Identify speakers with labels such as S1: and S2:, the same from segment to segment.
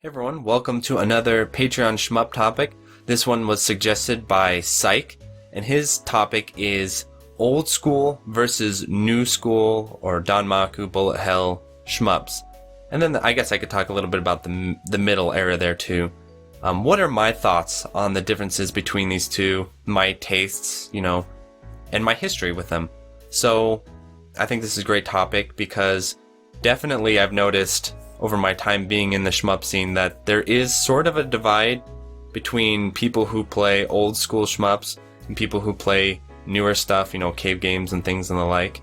S1: Hey everyone, welcome to another Patreon shmup topic. This one was suggested by Psych, and his topic is old school versus new school, or Danmaku, Bullet Hell, shmups. And then I guess I could talk a little bit about the middle era there too. What are my thoughts on the differences between these two, my tastes, and my history with them? So I think this is a great topic because definitely I've noticed over my time being in the shmup scene that there is sort of a divide between people who play old school shmups and people who play newer stuff, cave games and things and the like.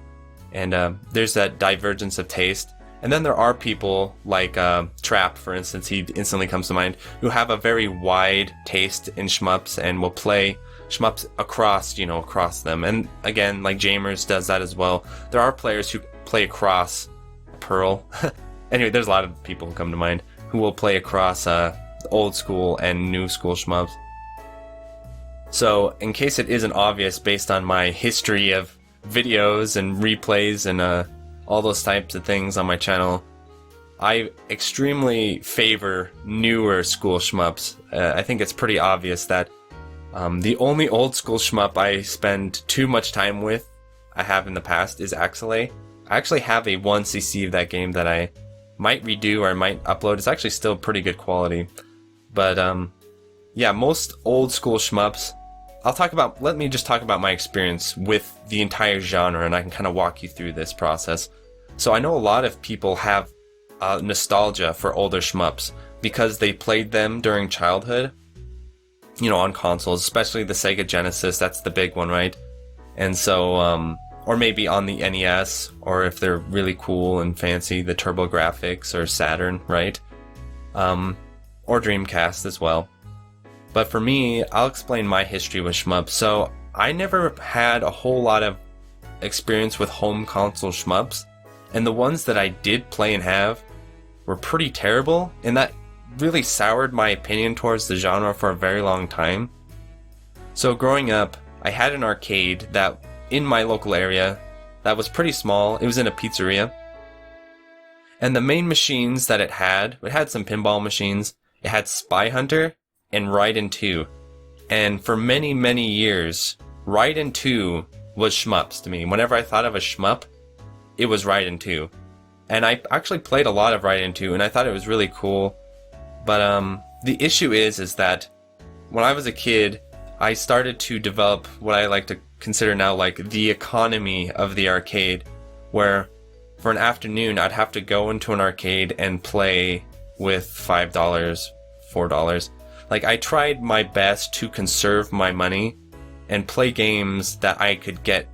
S1: And there's that divergence of taste. And then there are people like Trap, for instance, he instantly comes to mind, who have a very wide taste in shmups and will play shmups across them. And again, like Jamers does that as well. There are players who play across Pearl. Anyway, there's a lot of people who come to mind who will play across old school and new school shmups. So, in case it isn't obvious based on my history of videos and replays and all those types of things on my channel, I extremely favor newer school shmups. I think it's pretty obvious that the only old school shmup I spend too much time with, I have in the past, is Axelay. I actually have a 1cc of that game that I might redo or I might upload. It's actually still pretty good quality. But yeah, most old school shmups, let me just talk about my experience with the entire genre, and I can kind of walk you through this process. So I know a lot of people have nostalgia for older shmups because they played them during childhood, on consoles, especially the Sega Genesis. That's the big one, right? And so or maybe on the NES, or if they're really cool and fancy, the TurboGrafx or Saturn, right? Or Dreamcast as well. But for me, I'll explain my history with shmups. So I never had a whole lot of experience with home console shmups, and the ones that I did play and have were pretty terrible, and that really soured my opinion towards the genre for a very long time. So growing up, I had an arcade that in my local area that was pretty small. It was in a pizzeria. And the main machines that it had some pinball machines. It had Spy Hunter and Raiden 2. And for many, many years, Raiden 2 was shmups to me. Whenever I thought of a shmup, it was Raiden 2. And I actually played a lot of Raiden 2, and I thought it was really cool. But the issue is that when I was a kid, I started to develop what I like to consider now like the economy of the arcade, where for an afternoon I'd have to go into an arcade and play with $5, $4. Like, I tried my best to conserve my money and play games that I could get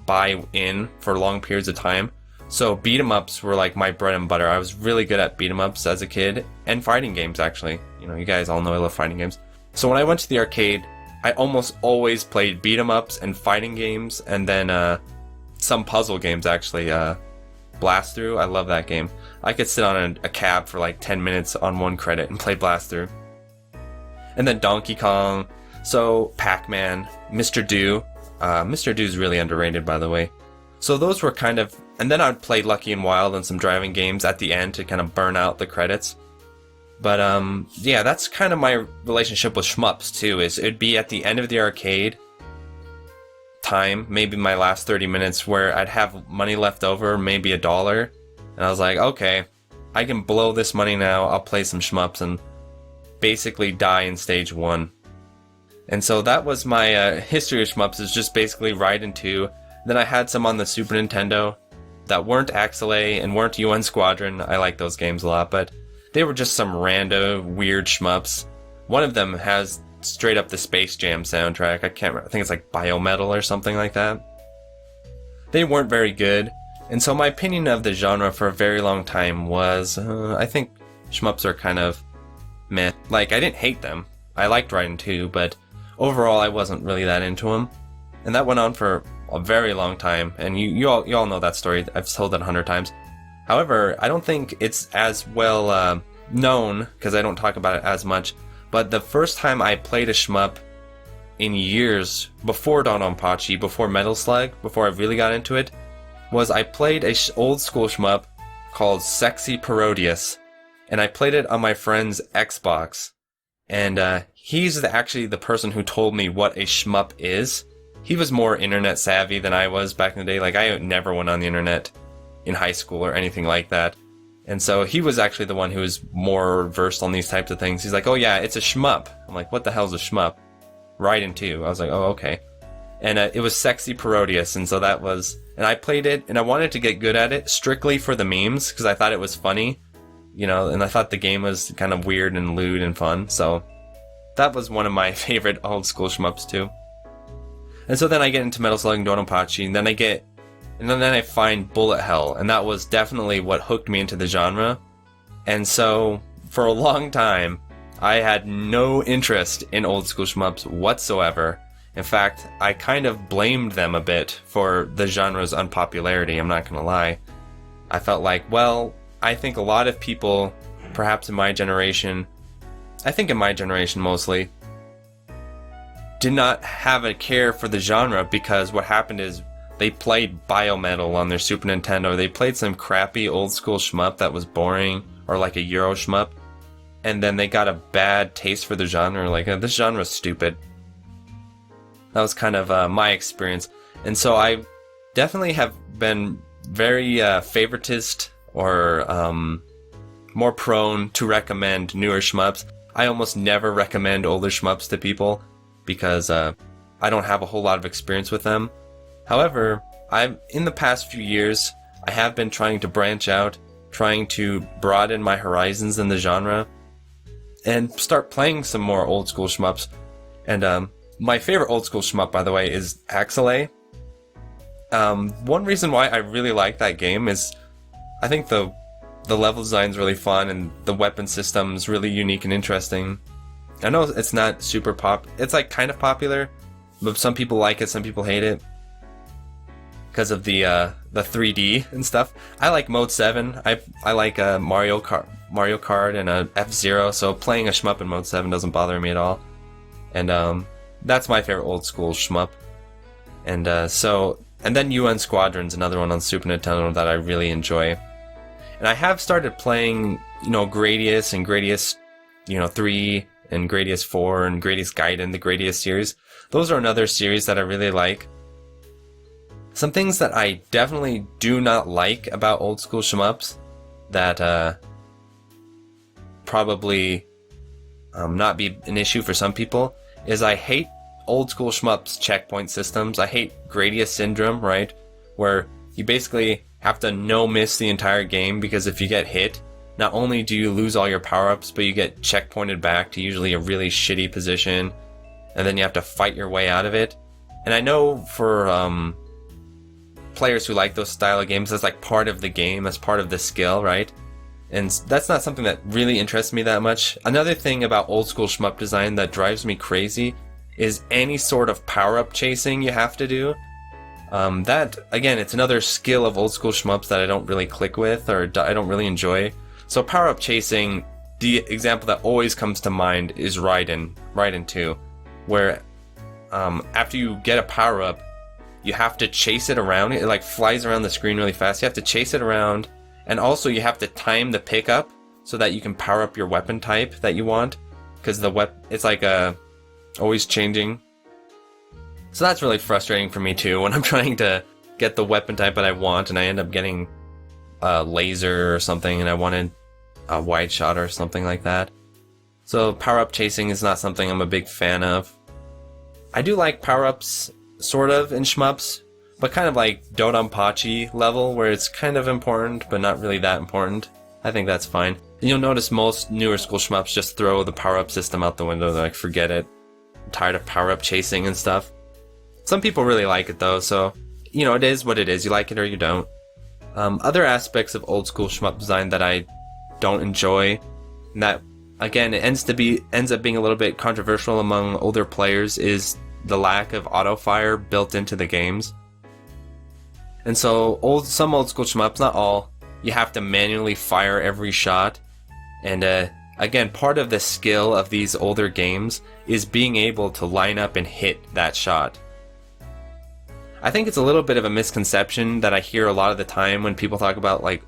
S1: by in for long periods of time. So beat 'em ups were like my bread and butter. I was really good at beat 'em ups as a kid, and fighting games actually. You guys all know I love fighting games. So when I went to the arcade, I almost always played beat 'em ups and fighting games, and then some puzzle games actually. Blast Through, I love that game. I could sit on a cab for like 10 minutes on one credit and play Blast Through. And then Donkey Kong, so Pac-Man, Mr. Do. Mr. Do's really underrated, by the way. So those were kind of, and then I'd play Lucky and Wild and some driving games at the end to kind of burn out the credits. But yeah, that's kind of my relationship with shmups too, is it'd be at the end of the arcade time, maybe my last 30 minutes, where I'd have money left over, maybe $1, and I was like, okay, I can blow this money now, I'll play some shmups and basically die in stage 1. And so that was my history of shmups, is just basically Raiden 2. Then I had some on the Super Nintendo that weren't Axelay and weren't UN Squadron. I like those games a lot, but they were just some rando, weird shmups. One of them has straight up the Space Jam soundtrack. I can't remember. I think it's like Biometal or something like that. They weren't very good. And so my opinion of the genre for a very long time was, I think shmups are kind of meh. Like, I didn't hate them. I liked Raiden 2, but overall I wasn't really that into them. And that went on for a very long time. And you all know that story. I've told it 100 times. However, I don't think it's as well known, because I don't talk about it as much, but the first time I played a shmup in years, before Dononpachi, before Metal Slug, before I really got into it, was I played a old school shmup called Sexy Parodius. and I played it on my friend's Xbox. And he's actually the person who told me what a shmup is. He was more internet savvy than I was back in the day. Like, I never went on the internet in high school or anything like that. And so he was actually the one who was more versed on these types of things. He's like, oh yeah, it's a shmup. I'm like, what the hell's a shmup? Raiden 2. I was like, oh, okay. And it was Sexy Parodius, and so that was... And I played it, and I wanted to get good at it strictly for the memes, because I thought it was funny, you know, and I thought the game was kind of weird and lewd and fun, so that was one of my favorite old school shmups too. And so then I get into Metal Slug and Donpachi, and then I find Bullet Hell, and that was definitely what hooked me into the genre. And so, for a long time, I had no interest in old school shmups whatsoever. In fact, I kind of blamed them a bit for the genre's unpopularity, I'm not gonna lie. I felt like, well, I think a lot of people, perhaps in my generation, I think in my generation mostly, did not have a care for the genre, because what happened is they played Biometal on their Super Nintendo, they played some crappy old school shmup that was boring, or like a Euro shmup, and then they got a bad taste for the genre, like, this genre's stupid. That was kind of my experience. And so I definitely have been very favoritist, or more prone to recommend newer shmups. I almost never recommend older shmups to people, because I don't have a whole lot of experience with them. However, in the past few years, I have been trying to branch out, trying to broaden my horizons in the genre, and start playing some more old school shmups. And my favorite old school shmup, by the way, is Axelay. One reason why I really like that game is I think the level design's really fun, and the weapon system's really unique and interesting. I know it's not super it's like kind of popular, but some people like it, some people hate it, because of the 3D and stuff. I like Mode 7. I like Mario Kart and F-Zero, so playing a shmup in Mode 7 doesn't bother me at all. And that's my favorite old school shmup. And then UN Squadron's another one on Super Nintendo that I really enjoy. And I have started playing, Gradius and Gradius, 3 and Gradius 4 and Gradius Gaiden, the Gradius series. Those are another series that I really like. Some things that I definitely do not like about old school shmups that probably not be an issue for some people is I hate old school shmups checkpoint systems. I hate Gradius syndrome, right? Where you basically have to no-miss the entire game, because if you get hit, not only do you lose all your power-ups, but you get checkpointed back to usually a really shitty position, and then you have to fight your way out of it. And I know for players who like those style of games, that's like part of the game, that's part of the skill, right? And that's not something that really interests me that much. Another thing about old school shmup design that drives me crazy is any sort of power-up chasing you have to do. That, again, it's another skill of old school shmups that I don't really click with, or I don't really enjoy. So power-up chasing, the example that always comes to mind is Raiden 2, where after you get a power-up, you have to chase it around. It like flies around the screen really fast. You have to chase it around, and also you have to time the pickup so that you can power up your weapon type that you want, because it's like always changing. So that's really frustrating for me too, when I'm trying to get the weapon type that I want, and I end up getting a laser or something, and I wanted a wide shot or something like that. So power-up chasing is not something I'm a big fan of. I do like power-ups, sort of, in shmups, but kind of like Dodonpachi level, where it's kind of important, but not really that important. I think that's fine. And you'll notice most newer school shmups just throw the power-up system out the window. They're like, forget it. I'm tired of power-up chasing and stuff. Some people really like it though, so, it is what it is. You like it or you don't. Other aspects of old school shmup design that I don't enjoy, and that, again, it ends up being a little bit controversial among older players, is the lack of auto-fire built into the games. And so, some old school shmups, not all, you have to manually fire every shot. And again, part of the skill of these older games is being able to line up and hit that shot. I think it's a little bit of a misconception that I hear a lot of the time when people talk about like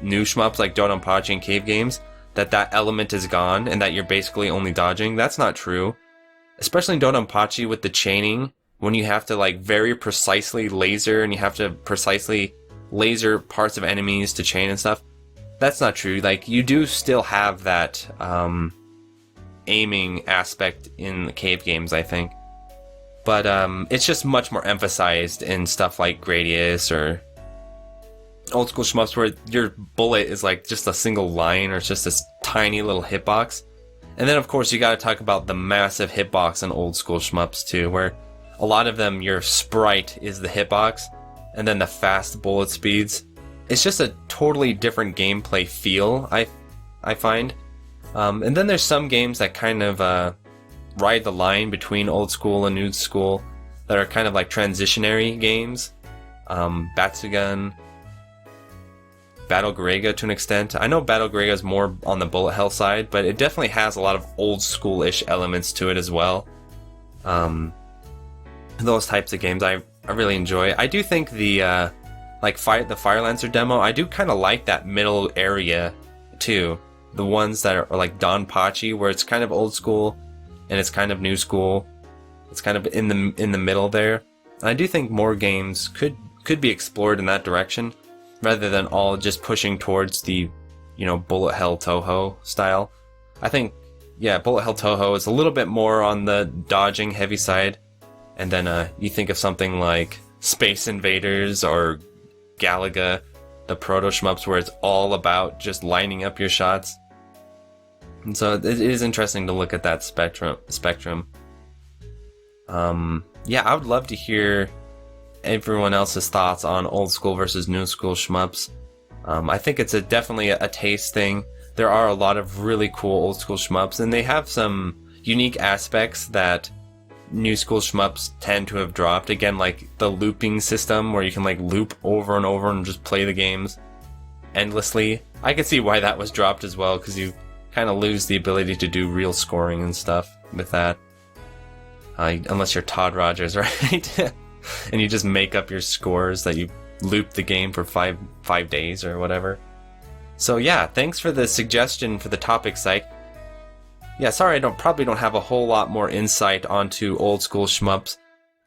S1: new shmups like Dodonpachi and cave games, that element is gone and that you're basically only dodging. That's not true. Especially in Donpachi with the chaining, when you have to like very precisely laser and you have to precisely laser parts of enemies to chain and stuff. That's not true. Like, you do still have that aiming aspect in the cave games, I think. But it's just much more emphasized in stuff like Gradius or old school shmups where your bullet is like just a single line or it's just this tiny little hitbox. And then of course you gotta talk about the massive hitbox in old school shmups too, where a lot of them your sprite is the hitbox and then the fast bullet speeds. It's just a totally different gameplay feel, I find. And then there's some games that kind of ride the line between old school and new school that are kind of like transitionary games. Batsugan, Battle Garega to an extent. I know Battle Garega is more on the bullet hell side, but it definitely has a lot of old school-ish elements to it as well. Those types of games I really enjoy. I do think the the Fire Lancer demo, I do kind of like that middle area too. The ones that are like Donpachi, where it's kind of old school and it's kind of new school. It's kind of in the middle there. And I do think more games could be explored in that direction, rather than all just pushing towards the, Bullet Hell Toho style. I think, yeah, Bullet Hell Toho is a little bit more on the dodging heavy side. And then you think of something like Space Invaders or Galaga, the proto shmups, where it's all about just lining up your shots. And so it is interesting to look at that spectrum. Yeah, I would love to hear everyone else's thoughts on old school versus new school shmups. I think it's definitely a taste thing. There are a lot of really cool old school shmups, and they have some unique aspects that new school shmups tend to have dropped. Again, like the looping system where you can like loop over and over and just play the games endlessly. I can see why that was dropped as well, because you kind of lose the ability to do real scoring and stuff with that. Unless you're Todd Rogers, right? And you just make up your scores that you loop the game for five days or whatever. So yeah, thanks for the suggestion for the topic, Psych. Yeah, sorry I probably don't have a whole lot more insight onto old school shmups.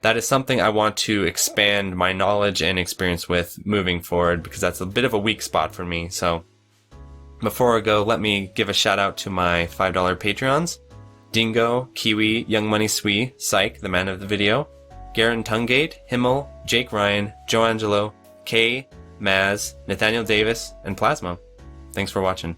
S1: That is something I want to expand my knowledge and experience with moving forward, because that's a bit of a weak spot for me. So before I go, let me give a shout out to my $5 Patreons. Dingo, Kiwi, Young Money Swee, Psych, the man of the video, Garen Tungate, Himmel, Jake Ryan, Joe Angelo, Kay, Maz, Nathaniel Davis, and Plasma. Thanks for watching.